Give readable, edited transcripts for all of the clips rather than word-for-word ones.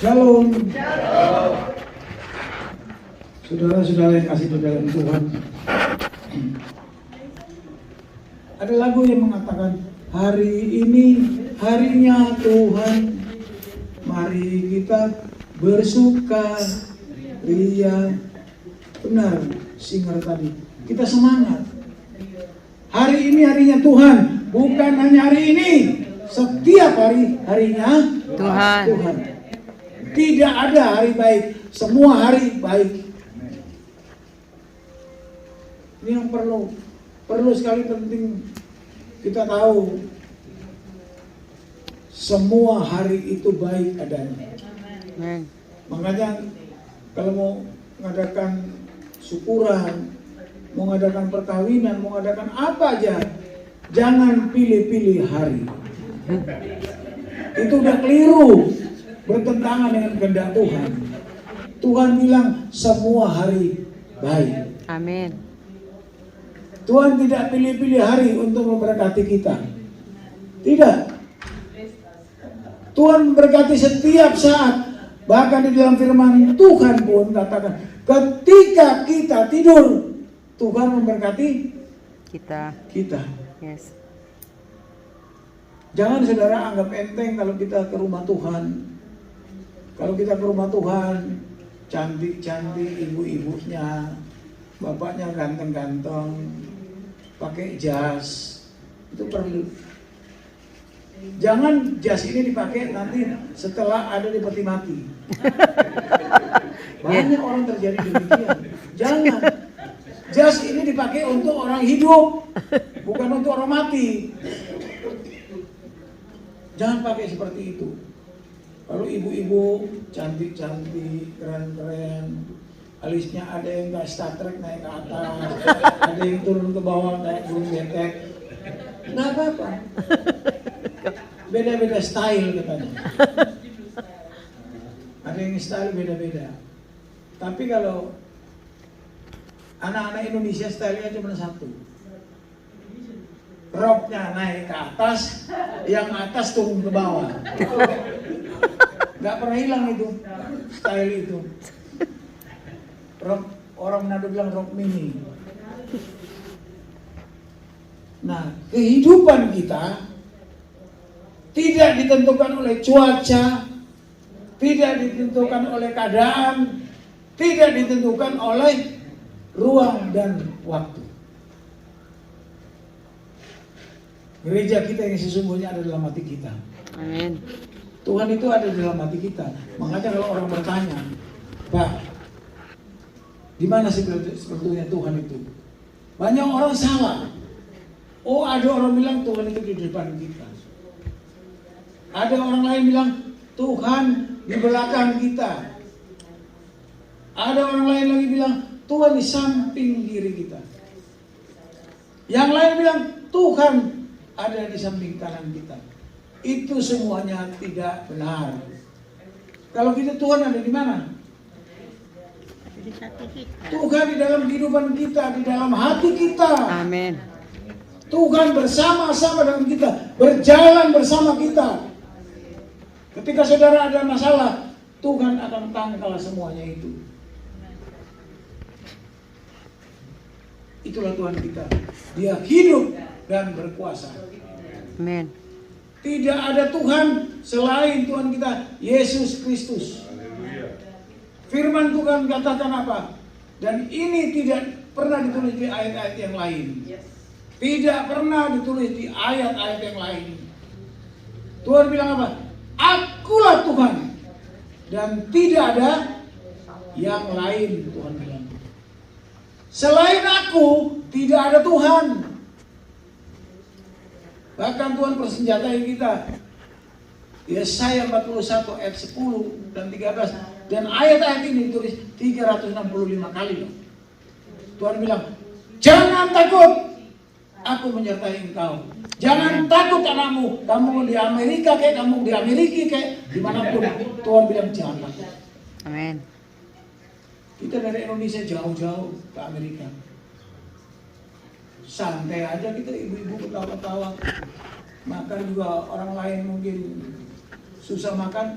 Shalom. Saudara-saudara yang kasih di dalam Tuhan, ada lagu yang mengatakan, hari ini harinya Tuhan, mari kita bersuka ria. Benar, singer tadi. Kita semangat. Hari ini harinya Tuhan, bukan hanya hari ini. Setiap hari harinya Tuhan. Tidak ada hari baik, semua hari baik. Ini yang perlu sekali penting kita tahu. Semua hari itu baik adanya. Amen. Makanya kalau mau mengadakan syukuran, mau mengadakan perkawinan, mau mengadakan apa aja, jangan pilih-pilih hari. Itu udah keliru, bertentangan dengan kehendak Tuhan. Tuhan bilang semua hari baik. Amin. Tuhan tidak pilih-pilih hari untuk memberkati kita. Tidak. Tuhan memberkati setiap saat. Bahkan di dalam firman Tuhan pun katakan, ketika kita tidur, Tuhan memberkati kita. Yes. Jangan saudara anggap enteng kalau kita ke rumah Tuhan. Kalau kita ke rumah Tuhan, cantik-cantik ibu-ibunya, bapaknya ganteng-ganteng, pakai jas, itu perlu. Jangan jas ini dipakai nanti setelah ada di peti mati. Banyak orang terjadi demikian. Jangan. Jas ini dipakai untuk orang hidup, bukan untuk orang mati. Jangan pakai seperti itu. Kalau ibu-ibu cantik-cantik, keren-keren, alisnya ada yang kayak Star Trek naik ke atas, ada yang turun ke bawah naik burung getek, nggak apa-apa. Beda-beda style katanya. Ada yang style beda-beda. Tapi kalau anak-anak Indonesia stylenya cuma satu. Roknya naik ke atas, yang atas turun ke bawah. Nggak pernah hilang itu style itu. Rok, orang Manado bilang rok mini. Nah, kehidupan kita tidak ditentukan oleh cuaca, tidak ditentukan oleh keadaan, tidak ditentukan oleh ruang dan waktu. Gereja kita yang sesungguhnya ada dalam hati kita. Amin. Tuhan itu ada di dalam hati kita. Makanya kalau orang bertanya, Pak, di mana sebetulnya Tuhan itu? Banyak orang salah. Oh, ada orang bilang Tuhan itu di depan kita. Ada orang lain bilang Tuhan di belakang kita. Ada orang lain lagi bilang Tuhan di samping kiri kita. Yang lain bilang Tuhan ada di samping kanan kita. Itu semuanya tidak benar. Kalau gitu Tuhan ada di mana? Tuhan di dalam kehidupan kita, di dalam hati kita. Amin. Tuhan bersama-sama dengan kita, berjalan bersama kita. Ketika saudara ada masalah, Tuhan akan tangkal semuanya itu. Itulah Tuhan kita. Dia hidup dan berkuasa. Amin. Tidak ada Tuhan selain Tuhan kita, Yesus Kristus. Firman Tuhan katakan apa? Dan ini tidak pernah ditulis di ayat-ayat yang lain. Tidak pernah ditulis di ayat-ayat yang lain. Tuhan bilang apa? Akulah Tuhan. Dan tidak ada yang lain, Tuhan bilang. Selain aku, tidak ada Tuhan. Bahkan Tuhan persenjatai kita. Yesaya 41 ayat 10 dan 13. Dan ayat-ayat ini ditulis 365 kali. Tuhan bilang, jangan takut, aku menyertai engkau. Jangan takut anakmu, kamu di Amerika kayak, kamu di Amerika kayak, dimanapun. Tuhan bilang jangan takut. Amin. Kita dari Indonesia jauh-jauh ke Amerika. Santai aja kita, ibu-ibu ketawa-ketawa. Makan juga orang lain mungkin susah makan.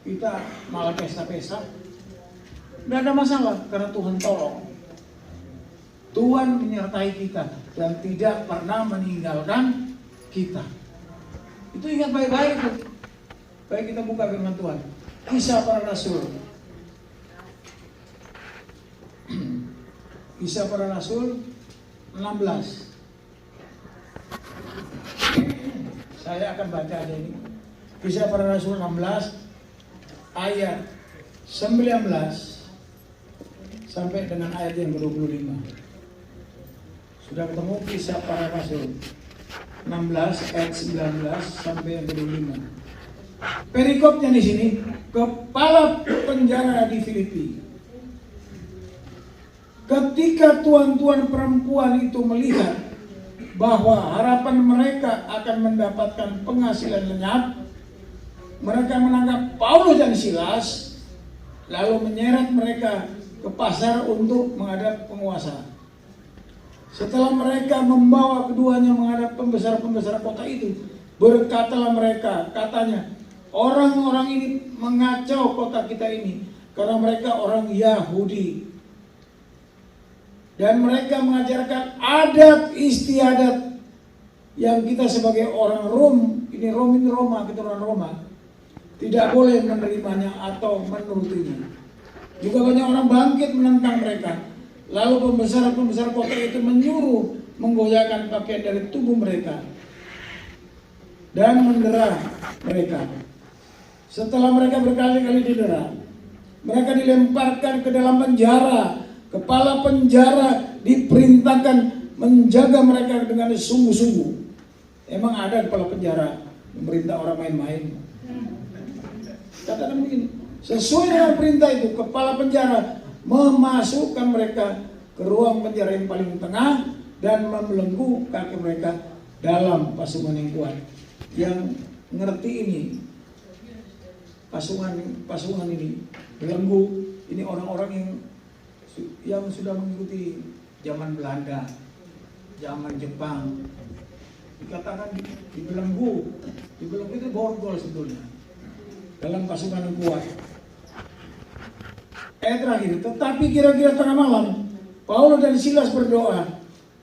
kita malah pesta-pesta, tidak ada masalah karena Tuhan tolong. Tuhan menyertai kita dan tidak pernah meninggalkan kita. Itu ingat baik-baik tuh. Baik, kita buka firman Tuhan. Kisah Para Rasul. Kisah Para Rasul 16. Saya akan baca aja ini. Kisah Para Rasul 16 ayat 19 sampai dengan ayat yang ke-25. Sudah ketemu Kisah Para Rasul 16 ayat 19 sampai yang ke-25. Perikopnya di sini, kepala penjara di Filipi. Ketika tuan-tuan perempuan itu melihat bahwa harapan mereka akan mendapatkan penghasilan lenyap, mereka menangkap Paulus dan Silas, lalu menyeret mereka ke pasar untuk menghadap penguasa. Setelah mereka membawa keduanya menghadap pembesar-pembesar kota itu, berkatalah mereka, katanya, orang-orang ini mengacau kota kita ini karena mereka orang Yahudi. Dan mereka mengajarkan adat istiadat yang kita sebagai orang Rom, ini Roma, keturunan Roma, tidak boleh menerimanya atau menurutinya. Juga banyak orang bangkit menentang mereka. Lalu pembesar-pembesar kota itu menyuruh menggoyahkan pakaian dari tubuh mereka dan mendera mereka. Setelah mereka berkali-kali didera, mereka dilemparkan ke dalam penjara. Kepala penjara diperintahkan menjaga mereka dengan sungguh-sungguh. Emang ada kepala penjara memerintah orang main-main? Katakan begini, sesuai dengan perintah itu, kepala penjara memasukkan mereka ke ruang penjara yang paling tengah dan membelenggu kaki mereka dalam pasungan yang kuat. Yang ngerti ini, pasungan ini, belenggu, ini orang-orang yang sudah mengikuti zaman Belanda, zaman Jepang. Dikatakan dibelenggu itu borgol sebetulnya dalam pasukan yang kuat. Terakhir, tetapi kira-kira tengah malam, Paulus dan Silas berdoa,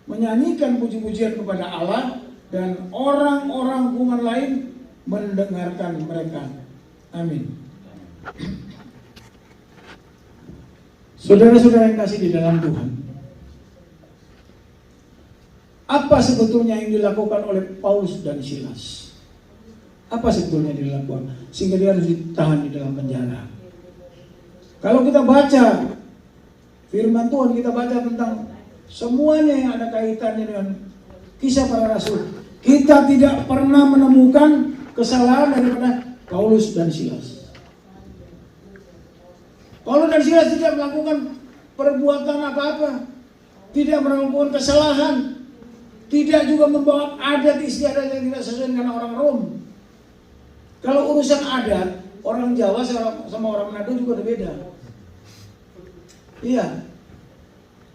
menyanyikan puji-pujian kepada Allah, dan orang-orang hukuman lain mendengarkan mereka. Amin. Saudara-saudara yang kasih di dalam Tuhan, apa sebetulnya yang dilakukan oleh Paulus dan Silas? Apa sebetulnya yang dilakukan sehingga dia harus ditahan di dalam penjara? Kalau kita baca firman Tuhan, kita baca tentang semuanya yang ada kaitannya dengan Kisah Para Rasul, kita tidak pernah menemukan kesalahan daripada Paulus dan Silas. Paulus dan Silas tidak melakukan perbuatan apa-apa, tidak melakukan kesalahan, tidak juga membawa adat istiadat yang tidak sesuai dengan orang Rom. Kalau urusan adat, orang Jawa sama orang Manado juga berbeda. Iya,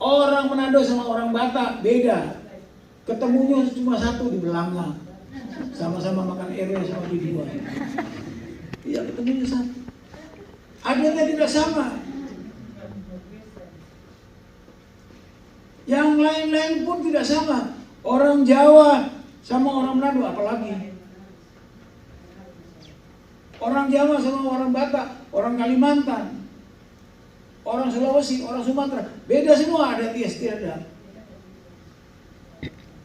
orang Manado sama orang Batak beda. Ketemunya cuma satu di Belanga, sama-sama makan ere sama di dua. Iya, ketemunya satu. Adatnya tidak sama. Yang lain-lain pun tidak sama. Orang Jawa sama orang Manado apalagi. Orang Jawa sama orang Batak, orang Kalimantan, orang Sulawesi, orang Sumatera, beda semua adat istiadat.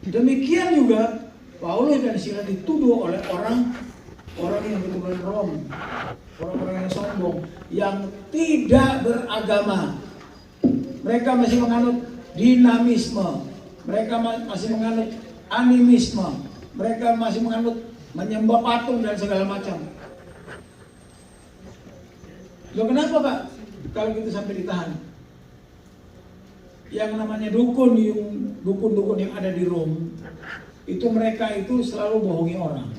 Demikian juga Paulus dan Silas dituduh oleh orang yang keturunan Rom, orang-orang yang sombong, yang tidak beragama. Mereka masih menganut dinamisme, mereka masih menganut animisme, mereka masih menganut menyembah patung dan segala macam. Loh, kenapa Pak kalau gitu sampai ditahan? Yang namanya dukun-dukun yang ada di Rom, itu mereka itu selalu bohongi orang.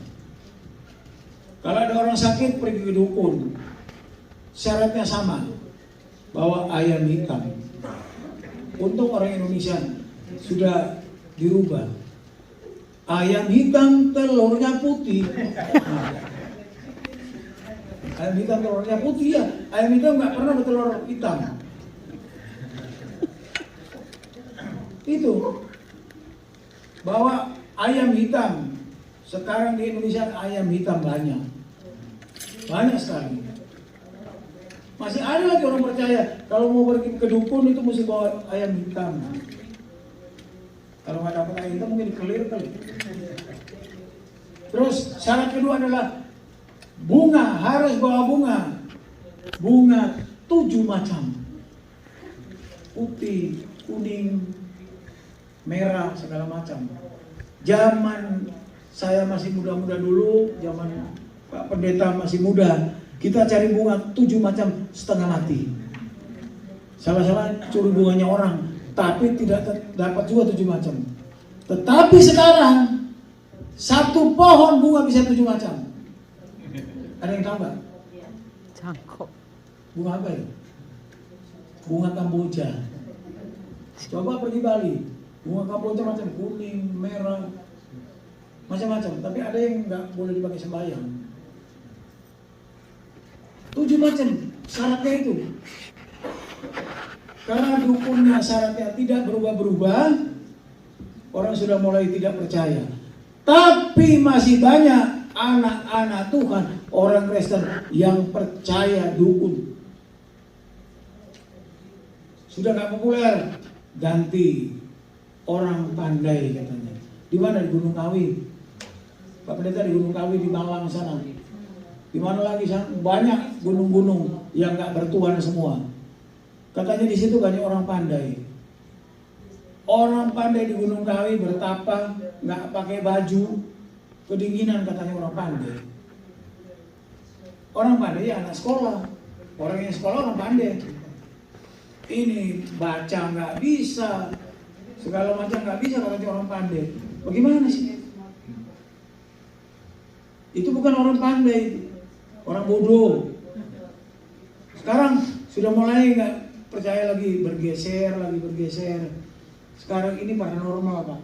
Kalau ada orang sakit pergi ke dukun, syaratnya sama, bawa ayam hitam. Untung orang Indonesia sudah dirubah, ayam hitam telurnya putih. Ayam hitam telurnya putih ya. Ayam hitam nggak pernah bertelur hitam. Itu bahwa ayam hitam sekarang di Indonesia ayam hitam banyak sekali. Masih ada lagi orang percaya kalau mau pergi ke dukun itu mesti bawa ayam hitam. Kalau nggak dapat ayam hitam mungkin dikelir kali. Terus syarat kedua adalah bunga, harus bawa bunga. Bunga 7 macam. Putih, kuning, merah, segala macam. Zaman saya masih muda-muda dulu, zaman Pak Pendeta masih muda, kita cari bunga 7 macam setengah mati. Salah-salah curi bunganya orang, tapi tidak dapat juga 7 macam. Tetapi sekarang satu pohon bunga bisa 7 macam. Ada yang tahu nggak? Cangkok. Bunga apa ya? Bunga Kamboja. Coba pergi Bali, bunga Kamboja macam kuning, merah, macam-macam. Tapi ada yang nggak boleh dipakai sembahyang. 7 macam syaratnya itu. Karena dukunnya syaratnya tidak berubah-berubah, orang sudah mulai tidak percaya. Tapi masih banyak anak-anak Tuhan, orang Kristen yang percaya dukun. Sudah nggak populer, ganti orang pandai katanya. Di mana? Di Gunung Kawi. Pak Pendeta di Gunung Kawi di Malang sana. Di mana lagi sana banyak gunung-gunung yang nggak bertuan semua. Katanya di situ banyak orang pandai. Orang pandai di Gunung Kawi bertapa, nggak pakai baju, kedinginan katanya orang pandai. Orang pandai ya anak sekolah. Orang yang sekolah orang pandai. Ini baca nggak bisa, segala macam nggak bisa katanya orang pandai. Bagaimana sih? Itu bukan orang pandai, orang bodoh. Sekarang sudah mulai nggak percaya lagi, bergeser. Sekarang ini paranormal, Pak.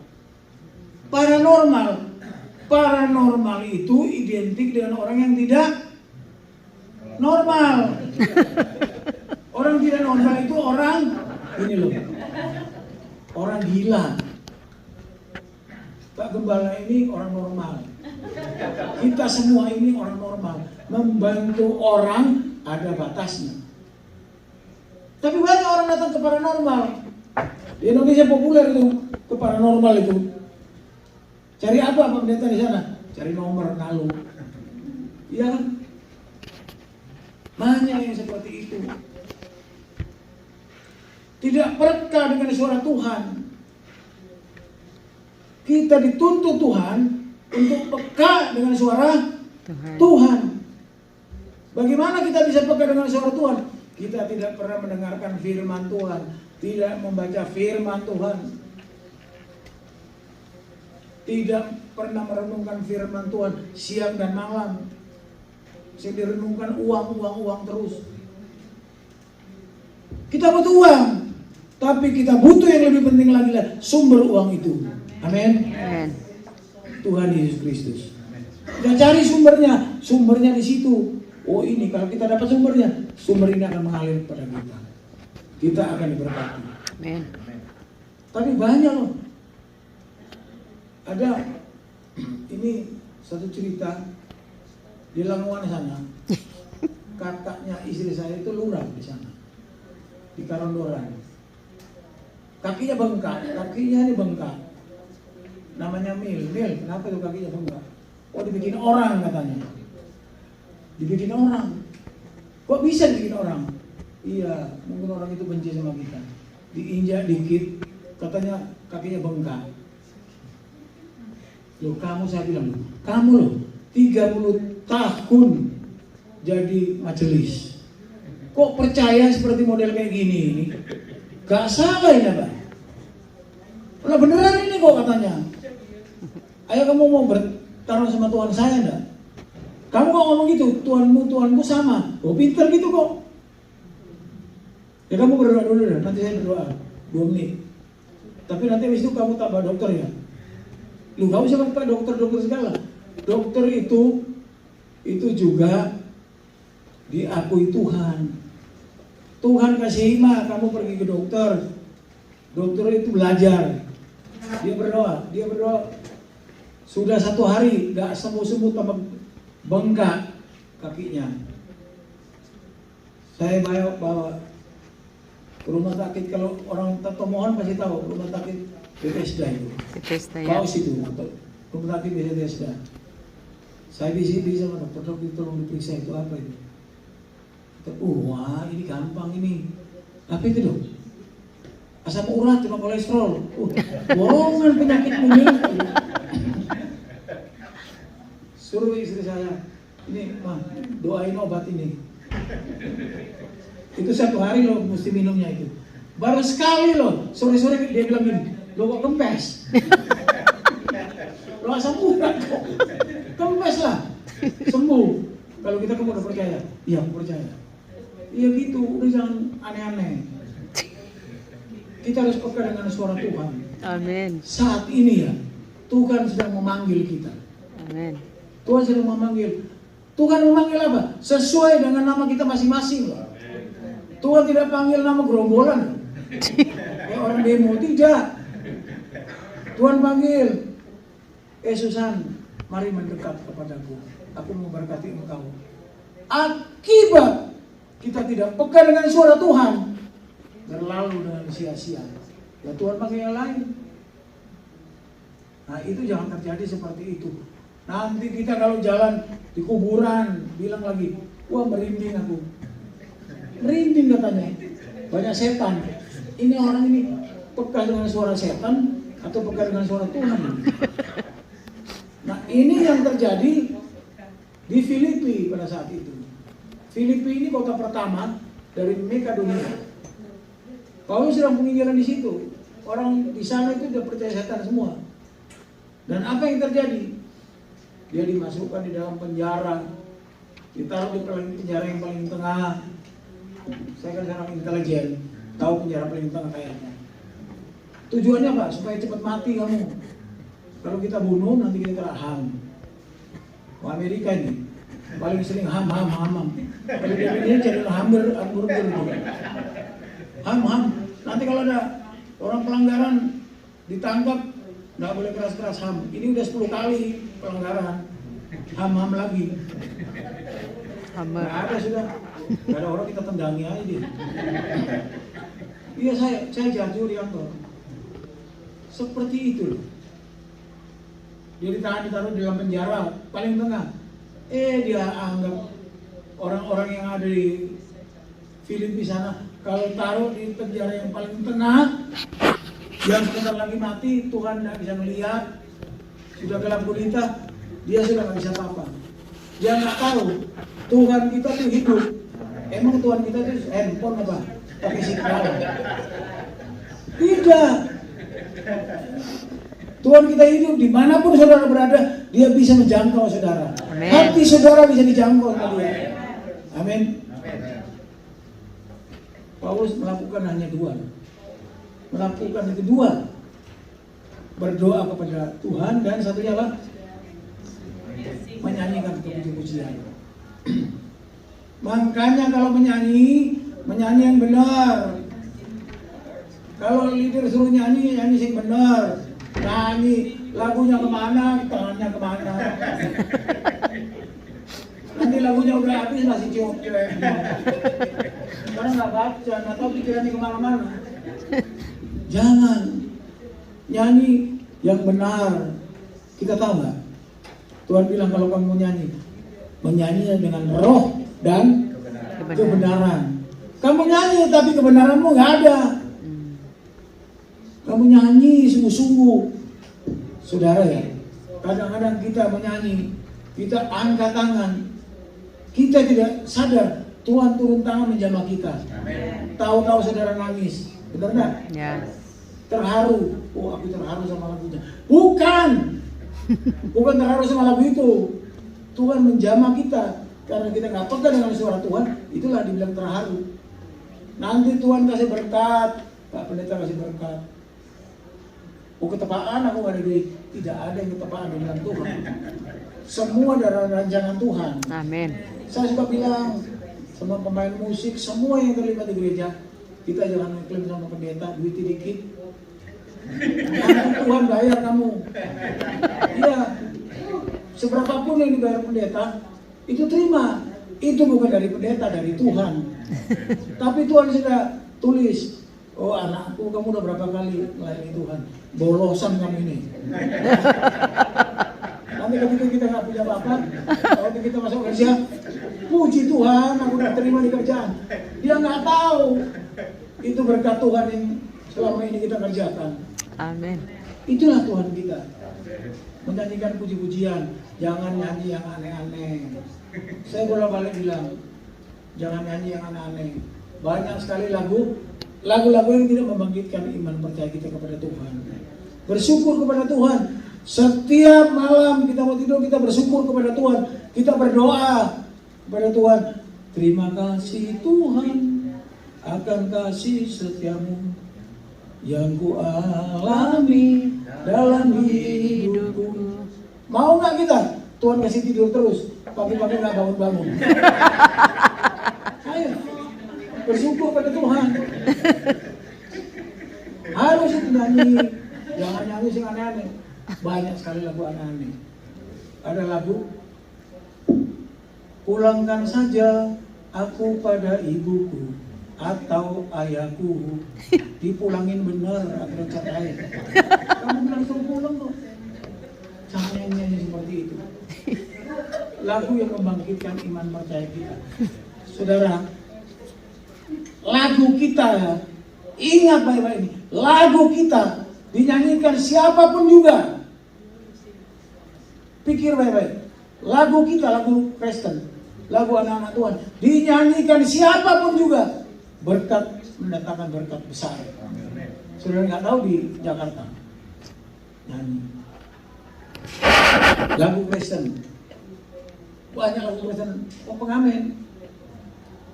Paranormal itu identik dengan orang yang tidak normal. Orang tidak normal itu orang ini loh, orang gila. Pak Gembala ini orang normal. Kita semua ini orang normal. Membantu orang ada batasnya. Tapi banyak orang datang ke paranormal. Di Indonesia populer itu ke paranormal itu. Cari apa Pak Pendeta di sana? Cari nomor nalu. Iya kan? Banyak yang seperti itu. Tidak peka dengan suara Tuhan. Kita dituntut Tuhan untuk peka dengan suara Tuhan. Bagaimana kita bisa peka dengan suara Tuhan? Kita tidak pernah mendengarkan firman Tuhan, tidak membaca firman Tuhan, tidak pernah merenungkan firman Tuhan siang dan malam. Saya direnungkan uang terus. Kita butuh uang, tapi kita butuh yang lebih penting lagi lah, sumber uang itu. Amin. Tuhan Yesus Kristus. Kita cari sumbernya di situ. Oh ini kalau kita dapat sumber ini akan mengalir kepada kita. Kita akan diberkati. Amin. Tapi banyak loh. Ada ini satu cerita di Lamongan sana. Kakaknya istri saya itu lurah di sana. Di Karondoran. Kakinya ini bengkak. Namanya Mil, kenapa tuh kakinya bengkak? Oh dibikin orang katanya. Dibikin orang. Kok bisa dibikin orang? Iya, mungkin orang itu benci sama kita. Diinjak dikit, katanya kakinya bengkak. Loh kamu, saya bilang, kamu loh 30 tahun jadi majelis. Kok percaya seperti model kayak gini ini? Gak salah ini Pak. Lah beneran ini kok katanya. Ayo kamu mau bertaruh sama Tuhan saya enggak? Kamu kok ngomong gitu, Tuhanku sama. Oh pinter gitu kok. Ya kamu berdoa dulu deh, nanti saya berdoa 2 menit. Tapi nanti habis itu kamu tambah dokter ya. Lu gak usah pakai dokter segala. Dokter itu juga diakui Tuhan. Tuhan kasih hikmah, kamu pergi ke dokter. Dokter itu belajar. Dia berdoa. Sudah 1 hari, gak sembuh-sembuh, tambah bengkak kakinya. Saya bawa ke rumah sakit. Kalau orang termohon pasti tahu, rumah sakit Bethesda itu. Bethesda, ya. Paus itu, rumah sakit Bethesda. Saya bisa sama dokter tolong diperiksa itu apa itu. Wah ini gampang ini. Apa itu dok? Asam urat sama kolesterol. Bohongan penyakitmu ini. Suruh istri saya, ini mah doain obat ini. Itu 1 hari loh mesti minumnya itu. Baru sekali loh, sore-sore dia bilang gini, lo kok kempes? Lo asam urat kok. Kempes lah, sembuh. Kalau kita kamu udah percaya? Iya, aku percaya. Iya gitu, udah jangan aneh-aneh. Kita harus peka dengan suara Tuhan. Amin. Saat ini ya, Tuhan sedang memanggil kita. Amin. Tuhan sedang memanggil. Tuhan memanggil apa? Sesuai dengan nama kita masing-masing. Tuhan tidak panggil nama gerombolan. Kayak orang demo, tidak. Tuhan panggil, Susan, mari mendekat kepadaku. Aku memberkati engkau. Akibat kita tidak peka dengan suara Tuhan, berlalu dengan sia-sia. Ya Tuhan panggil yang lain. Nah itu jangan terjadi seperti itu. Nanti kita kalau jalan di kuburan bilang lagi, wah merinding aku. Merinding katanya. Banyak setan. Ini orang ini peka dengan suara setan atau peka dengan suara Tuhan. Nah ini yang terjadi di Filipi pada saat itu. Filipi ini kota pertama dari Meka dunia. Paulus sedang penginjilan di situ. Orang di sana itu sudah percaya setan semua. Dan apa yang terjadi? Dia dimasukkan di dalam penjara, ditaruh di penjara yang paling tengah. Saya kan seorang intelijen, tahu penjara paling tengah kayaknya. Tujuannya apa? Supaya cepat mati kamu. Kalau kita bunuh nanti kita kena HAM. Amerika ini paling sering HAM. Kalau dia ini jadi hamburger itu. HAM. Nanti kalau ada orang pelanggaran ditangkap, nggak boleh keras-keras HAM. Ini udah 10 kali pelanggaran. HAM lagi. Nggak ada sudah. Nggak ada orang kita tendangi aja dia. Iya saya jatuh di kantor. Seperti itu loh. Dia ditaruh di dalam penjara paling tengah. Dia anggap orang-orang yang ada di Filipi sana, kalau taruh di penjara yang paling tengah, yang sebentar lagi mati, Tuhan tidak bisa melihat, sudah gelap gulita, dia sudah nggak bisa apa-apa. Dia nggak tahu Tuhan kita tuh hidup. Emang Tuhan kita tuh handphone apa? Pakai signal? Tidak. Tuhan kita hidup dimanapun saudara berada, dia bisa menjangkau saudara. Amen. Hati saudara bisa dijangkau oleh dia. Amin. Paulus melakukan hanya 2. Melakukan itu 2. Berdoa kepada Tuhan dan satunya apa? Menyanyikan puji-pujian. Makanya kalau menyanyi yang benar. Kalau leader suruh nyanyi yang benar. Nyanyi lagunya kemana, tangannya kemana. Nanti lagunya udah habis masih cium. Karena nggak baca, nggak tahu pikirannya kemana-mana. Jangan nyanyi yang benar. Kita tahu nggak? Tuhan bilang kalau kamu menyanyi dengan roh dan kebenaran. Kamu nyanyi tapi kebenaranmu nggak ada. Kamu nyanyi sungguh-sungguh. Saudara ya, kadang-kadang kita menyanyi, kita angkat tangan, kita tidak sadar Tuhan turun tangan menjamah kita. Tahu-tahu saudara nangis, benar enggak? Ya. Terharu, aku terharu sama lagunya. Bukan terharu sama lagu itu. Tuhan menjamah kita karena kita nggak peka dengan suara Tuhan. Itulah dibilang terharu. Nanti Tuhan kasih berkat, Pak Pendeta kasih berkat. Ketepaan aku nggak ada duit. Tidak ada yang ketepaan dengan Tuhan. Semua dari rancangan Tuhan. Amin. Saya suka bilang, sama pemain musik, semua yang terlibat di gereja, kita jangan mengklaim sama pendeta, duit dikit. Tuhan bayar kamu. Iya, seberapapun yang dibayar pendeta, itu terima. Itu bukan dari pendeta, dari Tuhan. Tapi Tuhan sudah tulis, oh anakku, kamu udah berapa kali melayani Tuhan? Bolosan kamu ini. Nanti ketika kita nggak punya apa-apa, kalau kita masuk kerja, puji Tuhan, aku udah terima di kerjaan. Dia nggak tahu itu berkat Tuhan yang selama ini kita kerjakan. Amin. Itulah Tuhan kita. Menyanyikan puji-pujian, jangan nyanyi yang aneh-aneh. Saya bolak-balik bilang, jangan nyanyi yang aneh-aneh. Banyak sekali lagu-lagu yang tidak membangkitkan iman percaya kita kepada Tuhan. Bersyukur kepada Tuhan. Setiap malam kita mau tidur, kita bersyukur kepada Tuhan. Kita berdoa kepada Tuhan. Terima kasih Tuhan akan kasih setiamu yang ku alami dalam hidupku. Mau nggak kita? Tuhan kasih tidur terus, pagi-pagi nggak bangun-bangun. Ayo, bersyukur pada Tuhan. Harus itu nyanyi, jangan nyanyi sing aneh-aneh. Banyak sekali lagu aneh-aneh. Ada lagu, pulangkan saja aku pada ibuku atau ayahku, dipulangin bener atau cerai. Kamu bilang suruh pulang kok. Jangan nyanyi seperti itu. Lagu yang membangkitkan iman percaya kita. Saudara, lagu kita, ingat baik-baik ini, lagu kita dinyanyikan siapapun juga. Pikir baik-baik. Lagu kita, lagu Kristen, lagu anak-anak Tuhan, dinyanyikan siapapun juga. Berkat, mendatangkan berkat besar. Saudara nggak tahu di Jakarta nyanyi lagu Kristen, banyak lagu Kristen, pengamen.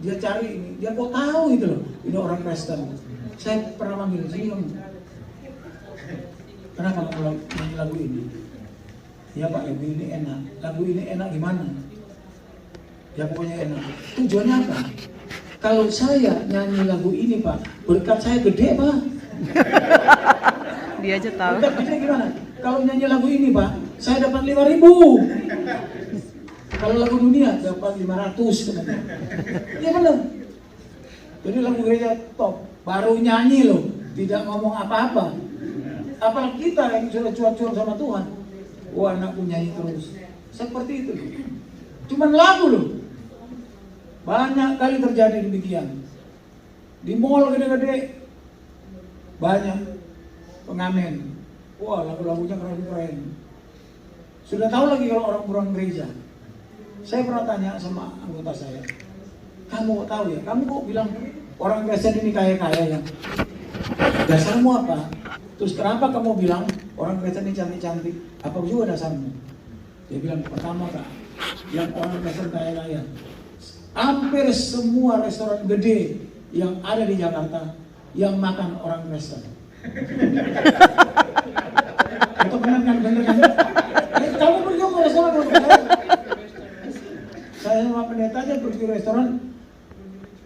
Dia cari ini, dia kok tahu itu loh, ini orang Kristen. Saya pernah manggil, sini kamu. Kenapa kamu nyanyi lagu ini? Ya Pak, lagu ini enak. Lagu ini enak gimana? Ya pokoknya enak. Tujuannya apa? Kalau saya nyanyi lagu ini Pak, berkat saya gede Pak. Dia aja tahu. Berkat gede gimana? Kalau nyanyi lagu ini Pak, saya dapat 5.000. Kalau lagu dunia dapat 500 katanya. Iya benar. Jadi lagu gereja top, baru nyanyi loh, tidak ngomong apa-apa. Apalagi kita yang sudah cuat-cuat sama Tuhan. Wah anakku nyanyi terus. Seperti itu. Cuman lagu loh. Banyak kali terjadi demikian. Di mall gede-gede banyak pengamen. Wah lagu-lagunya keren-keren. Sudah tahu lagi kalau orang pulang gereja. Saya pernah tanya sama anggota saya, kamu tahu ya, kamu kok bilang orang Kristen ini kaya-kaya ya? Dasarmu apa? Terus kenapa kamu bilang orang Kristen ini cantik-cantik? Apa juga dasarmu? Dia bilang, pertama Kak, yang orang Kristen kaya-kaya, hampir semua restoran gede yang ada di Jakarta yang makan orang Kristen. Itu benar kan? Kamu pergi ke restoran orang Kristen? Saya sama pendeta aja pergi ke restoran,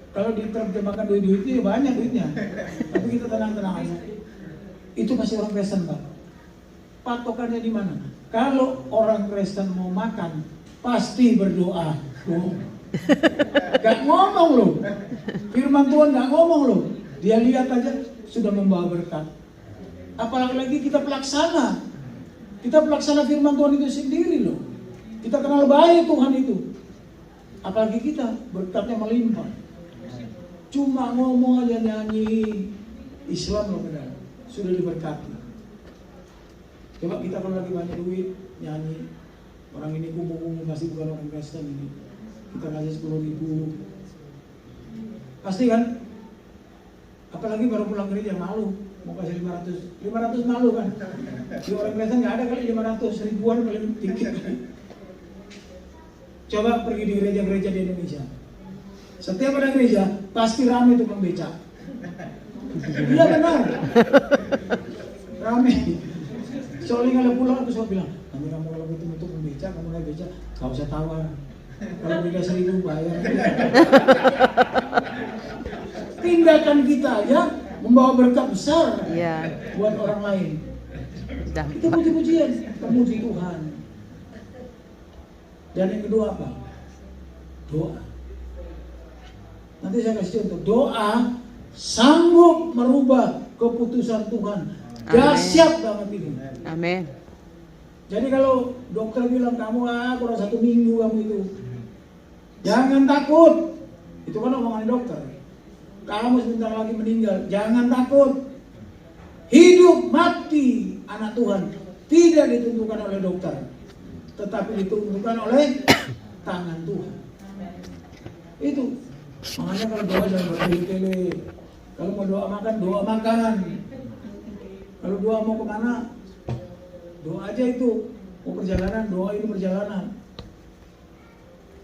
kalau diterjemahkan duit-duitnya banyak duitnya, tapi kita tenang-tenang aja. Itu masih orang Kristen Pak. Patokannya di mana? Kalau orang Kristen mau makan, pasti berdoa. Gak ngomong loh. Firman Tuhan gak ngomong loh. Dia lihat aja sudah membawa berkat. Apalagi lagi kita pelaksana. Kita pelaksana firman Tuhan itu sendiri loh. Kita kenal baik Tuhan itu. Apalagi kita berkatnya melimpah. Cuma ngomong aja nyanyi, Islam loh benar. Sudah diberkati. Coba kita kalau lagi banyak duit nyanyi, orang ini kumpul-kumpul kasih bukan orang Kristen ini, kita kasih 10.000, pasti kan? Apalagi baru pulang gereja malu, mau kasih 500 malu kan? Di orang Kristen nggak ada kali 500, ribuan paling dikit. Coba pergi di gereja-gereja di Indonesia. Setiap ada gereja pasti ramai itu pembeca. Iya benar. Ramai. Soalnya kalau pulang aku selalu bilang, kamu kalau ketemu itu pembeca, kamu naik beca, gak usah tawar. Kalau beda 1.000 bayar. Tindakan kita aja membawa berkat besar Iya. buat orang lain. Itu Dampak. puji-pujian, memuji Tuhan. Dan yang kedua apa? Doa. Nanti saya kasih contoh. Doa sanggup merubah keputusan Tuhan. Dahsyat banget ini. Amin. Jadi kalau dokter bilang kamu kurang 1 minggu kamu itu, jangan takut. Itu kan omongan dokter. Kamu sebentar lagi meninggal, jangan takut. Hidup mati anak Tuhan tidak ditentukan oleh dokter, tetapi ditentukan oleh tangan Tuhan. Itu makanya kalau doa jangan bertele-tele. Kalau mau doa makan. Kalau doa mau kemana, doa aja itu. Mau perjalanan, doa itu perjalanan.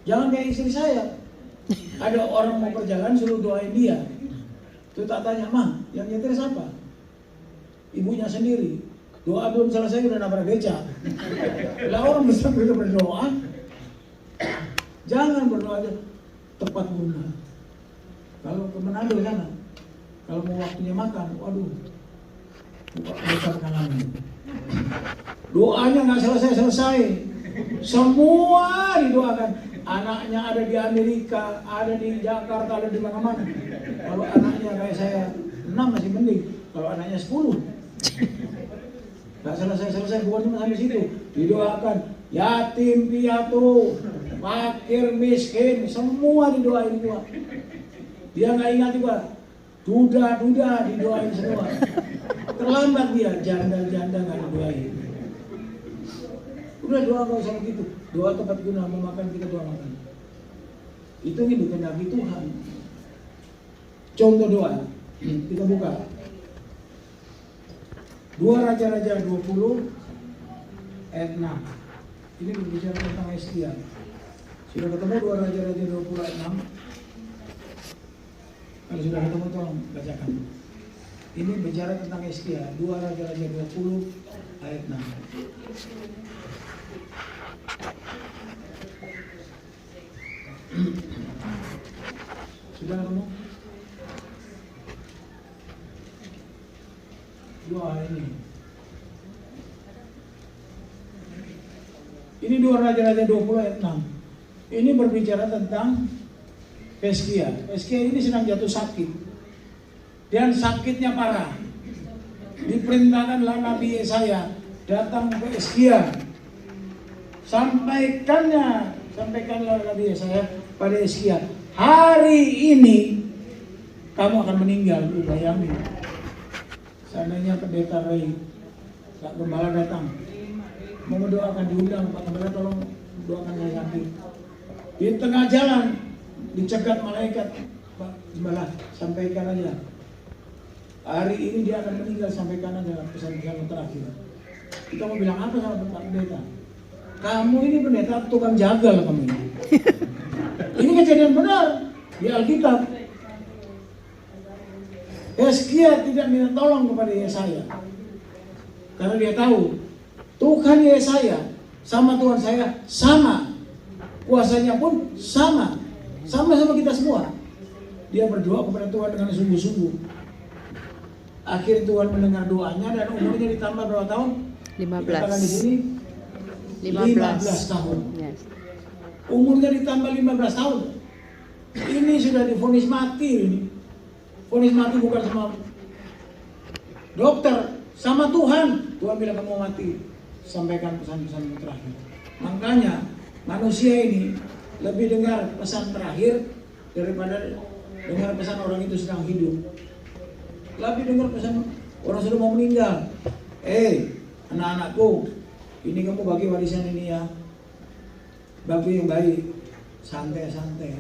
Jangan kayak istri saya. Ada orang mau perjalanan suruh doain dia. Itu tak tanya, "Mah, yang nyetir siapa?" Ibunya sendiri. Doa belum selesai udah nabrak beca. Lah orang besar itu berdoa. Jangan berdoa aja tepat guna. Kalau ke Manado sana, kalau mau waktunya makan, waduh, besar kanannya. Doanya nggak selesai. Semua didoakan. Anaknya ada di Amerika, ada di Jakarta, ada di mana-mana. Kalau anaknya kayak saya 6 masih mending. Kalau anaknya 10, nggak selesai. Bukan cuma sampai situ. Didoakan yatim piatu, fakir miskin, semua didoain semua. Dia nggak ingat juga. Duda didoain semua. Terlambat dia, janda nggak didoain. Udah doa nggak usah begitu. Doa tepat guna, mau makan kita doa makan. Itu hidup kehendaki Tuhan. Contoh doa, kita buka. 2 Raja-Raja 20 ayat 6. Ini berbicara tentang Hizkia. Sudah ketemu 2 Raja-Raja 20 ayat 6? Kalau sudah ketemu tolong bacakan. Ini bicara tentang Hizkia. 2 Raja-Raja 20 ayat 6. Sudah ketemu? Doa ini. Ini 2 Raja-Raja 20 ayat 6. Ini berbicara tentang Hizkia. Hizkia ini sedang jatuh sakit. Dan sakitnya parah. Diperintahkanlah Nabi Yesaya datang ke Hizkia. Sampaikanlah Nabi Yesaya pada Hizkia, hari ini kamu akan meninggal. Bayangin, seandainya pendeta Ray, Pak Gembala datang, mau mendoakan, diundang, Pak Gembala tolong doakan saya sakit. Di tengah jalan dicegat malaikat, Pak Gembala sampaikan aja, hari ini dia akan meninggal, sampaikan aja pesan-pesan terakhir. Kita mau bilang apa sama Pak Pendeta? Kamu ini pendeta tukang jagal kamu ini. Ini kejadian benar di Alkitab. Hizkia tidak minta tolong kepada Yesaya, karena dia tahu Tuhan Yesaya sama Tuhan saya sama, kuasanya pun sama kita semua. Dia berdoa kepada Tuhan dengan sungguh-sungguh. Akhir Tuhan mendengar doanya dan umurnya ditambah berapa tahun? 15. Dikatakan di sini 15 tahun. Yes. Umurnya ditambah 15 tahun. Ini sudah divonis mati ini. Vonis mati bukan sama dokter, sama Tuhan. Tuhan bilang kamu mau mati. Sampaikan pesan-pesan terakhir. Makanya manusia ini lebih dengar pesan terakhir daripada dengar pesan orang itu sedang hidup. Lebih dengar pesan orang sudah mau meninggal. Anak-anakku, ini kamu bagi warisan ini ya. Bagi yang baik. Santai-santai.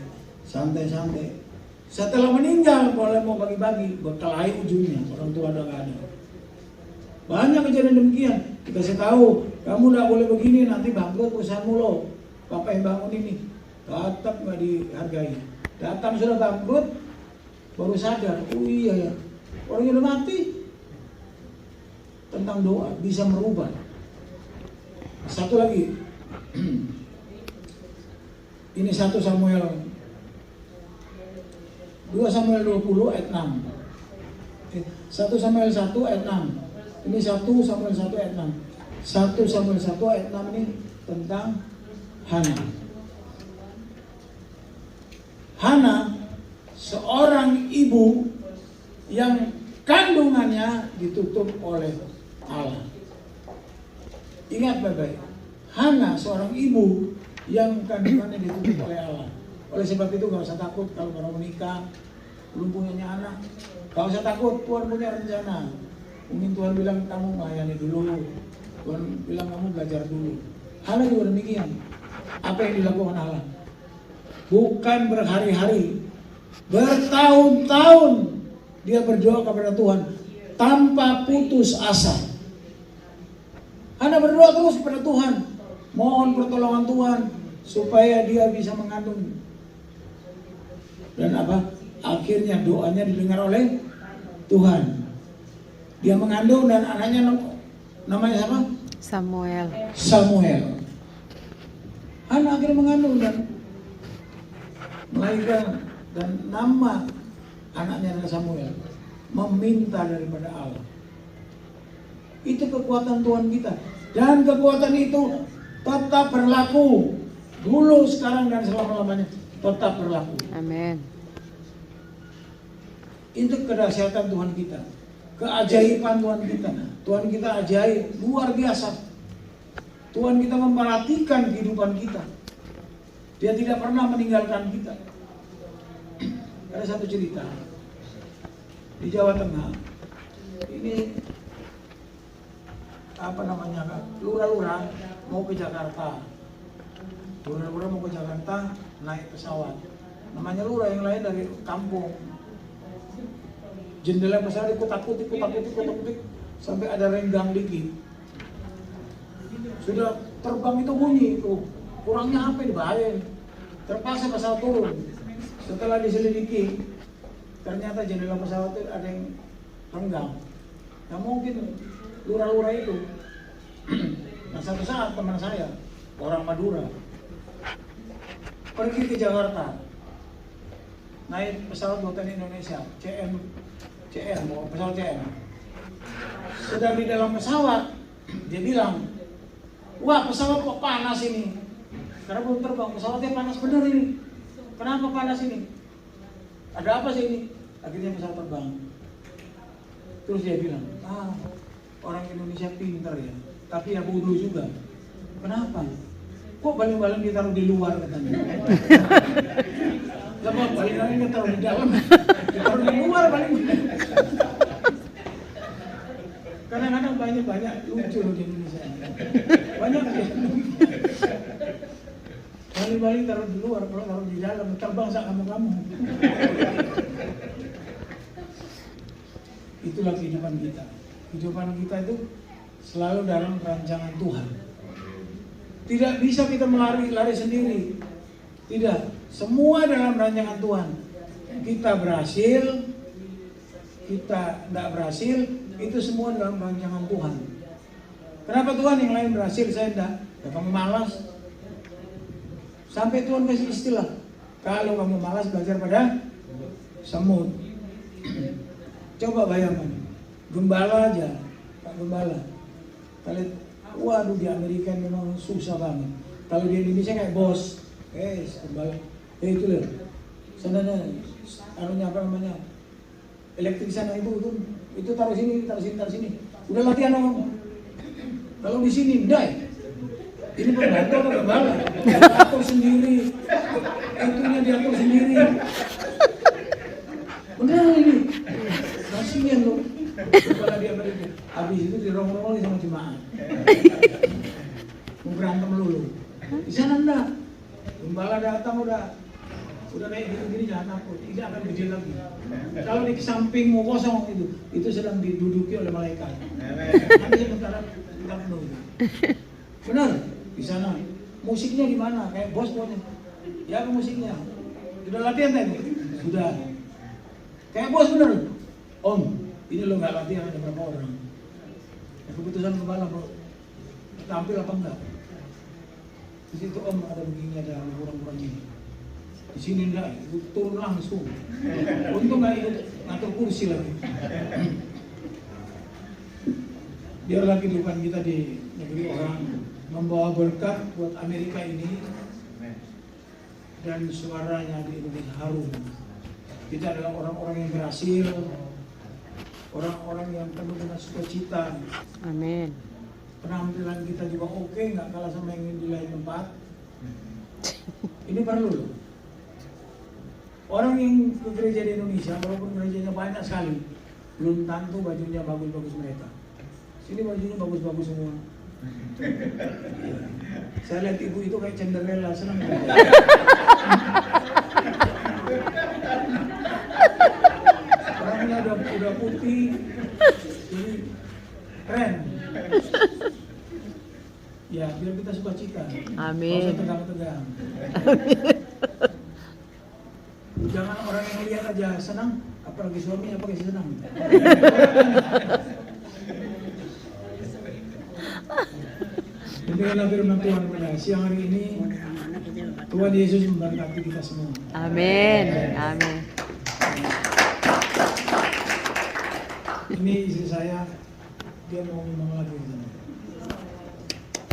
Setelah meninggal, boleh mau bagi-bagi, berkelahi ujungnya, orang tua udah gak ada. Banyak kejadian demikian. Dikasih tahu, kamu gak boleh begini, nanti bangkrut usahamu lo. Bapak yang bangun ini, tetap gak dihargai. Datang sudah bangkrut, baru sadar, oh iya ya, orangnya udah mati. Tentang doa, bisa merubah. Satu lagi, Ini 1 Samuel 2 Samuel 20 ayat 6. 1 Samuel 1 ayat 6. Ini 1 Samuel 1 ayat 6. 1 Samuel 1 ayat 6 ini tentang Hana. Hana seorang ibu yang kandungannya ditutup oleh Allah. Ingat baik-baik, Hana seorang ibu yang kandungannya ditutup oleh Allah. Oleh sebab itu gak usah takut kalau baru menikah, belum punya anak. Gak usah takut, Tuhan punya rencana. Mungkin Tuhan bilang kamu melayani dulu, Tuhan bilang kamu belajar dulu. Hana juga demikian. Apa yang dilakukan Allah? Bukan berhari-hari, bertahun-tahun dia berdoa kepada Tuhan tanpa putus asa. Hana berdoa terus kepada Tuhan, mohon pertolongan Tuhan supaya dia bisa mengandung. Dan apa? Akhirnya doanya didengar oleh Tuhan. Dia mengandung dan anaknya namanya siapa? Samuel. Samuel. Hana akhirnya mengandung dan melahirkan, dan nama anaknya adalah Samuel. Meminta daripada Allah. Itu kekuatan Tuhan kita. Dan kekuatan itu tetap berlaku. Dulu, sekarang, dan selama-lamanya tetap berlaku. Amin. Itu kedahsyatan Tuhan kita. Keajaiban Tuhan kita. Tuhan kita ajaib, luar biasa. Tuhan kita memperhatikan kehidupan kita. Dia tidak pernah meninggalkan kita. Ada satu cerita di Jawa Tengah. Ini apa namanya, lurah-lurah mau ke Jakarta. Lurah-lurah mau ke Jakarta naik pesawat. Namanya lurah, yang lain dari kampung. Jendela pesawat dikutak-kutik sampai ada renggang dikit. Sudah terbang itu bunyi itu. Kurangnya apa ini, bahaya. Terpaksa pesawat turun. Setelah diselidiki, ternyata jendela pesawat itu ada yang renggang. Nah mungkin lurah-lurah itu. Nah satu saat teman saya, orang Madura, pergi ke Jakarta, naik pesawat buatan Indonesia, CM, pesawat CM. Sedang di dalam pesawat, dia bilang, wah pesawat kok panas ini. Karena belum terbang, pesawatnya panas bener ini. Kenapa panas ini? Ada apa sih ini? Akhirnya pesawat terbang. Terus dia bilang, orang Indonesia pintar ya, tapi ya bodoh juga. Kenapa? Kok baling-baling ditaruh di luar katanya? Kenapa baling-baling ditaruh di dalam? Ditaruh di luar baling-baling. Kadang-kadang banyak lucu di Indonesia. Banyak ya. Baling-baling taruh di luar, kalau taruh di dalam terbang sak kamu. Itulah kehidupan kita. Kehidupan kita itu selalu dalam rancangan Tuhan. Tidak bisa kita lari sendiri. Tidak, semua dalam rancangan Tuhan. Kita berhasil, kita tidak berhasil, itu semua dalam rancangan Tuhan. Kenapa Tuhan yang lain berhasil, saya tidak? Ya kamu malas. Sampai Tuhan kasih istilah, kalau kamu malas belajar pada semut. Coba bayangkan, gembala aja, Pak Gembala. Kalau waduh di Amerika memang susah banget. Kalau di Indonesia kayak bos, gembala. Itu loh, sananya, anunya apa namanya, elektrik sana itu taruh sini. Udah latihan om. Kalau di sini, udah. Ini pembantu atau gembala? Diatur sendiri, itunya diatur sendiri. Beneran ini, kasihan loh. Gembala di Amerika. Habis itu dirong-rong sama jemaat. Mau berantem lulu. Di sana enggak. Gembala datang udah kayak gini jangan takut. Ini akan kecil lagi. Kalau di sampingmu kosong itu sedang diduduki oleh malaikat. Nanti sementara kita penuh. Benar. Di sana musiknya di mana? Kayak bos pokoknya. Ya musiknya. Sudah latihan tadi? Sudah. Kayak bos bener. Om, ini lo nggak latihan ada berapa orang? Ya, keputusan kepala bro. Tampil apa enggak? Di situ om ada begini, ada kurang-kurang ini. Di sini enggak, turun langsung. Untung nggak ikut ngatur kursi lagi. Biarlah kehidupan kita di negeri orang membawa berkat buat Amerika ini dan suaranya di Indonesia harum. Kita adalah orang-orang yang berhasil, orang-orang yang penuh dengan sukacita. Amin. Penampilan kita juga oke, nggak kalah sama yang di lain tempat. Ini perlu loh. Orang yang ke gereja di Indonesia, walaupun gerejanya banyak sekali, belum tentu bajunya bagus-bagus mereka. Sini bajunya bagus-bagus semua. Saya lihat ibu itu kayak Cinderella, senang. Orangnya udah putih, jadi keren. Ya, biar kita suka cita. Amin. Nggak usah tegang-tegang. Jangan orang yang lihat aja senang, apalagi suaminya pakai senang. Demikianlah firman Tuhan pada siang hari ini. Tuhan Yesus memberkati kita semua. Amin. Amin. Ini istri saya, dia mau ngomong lagi.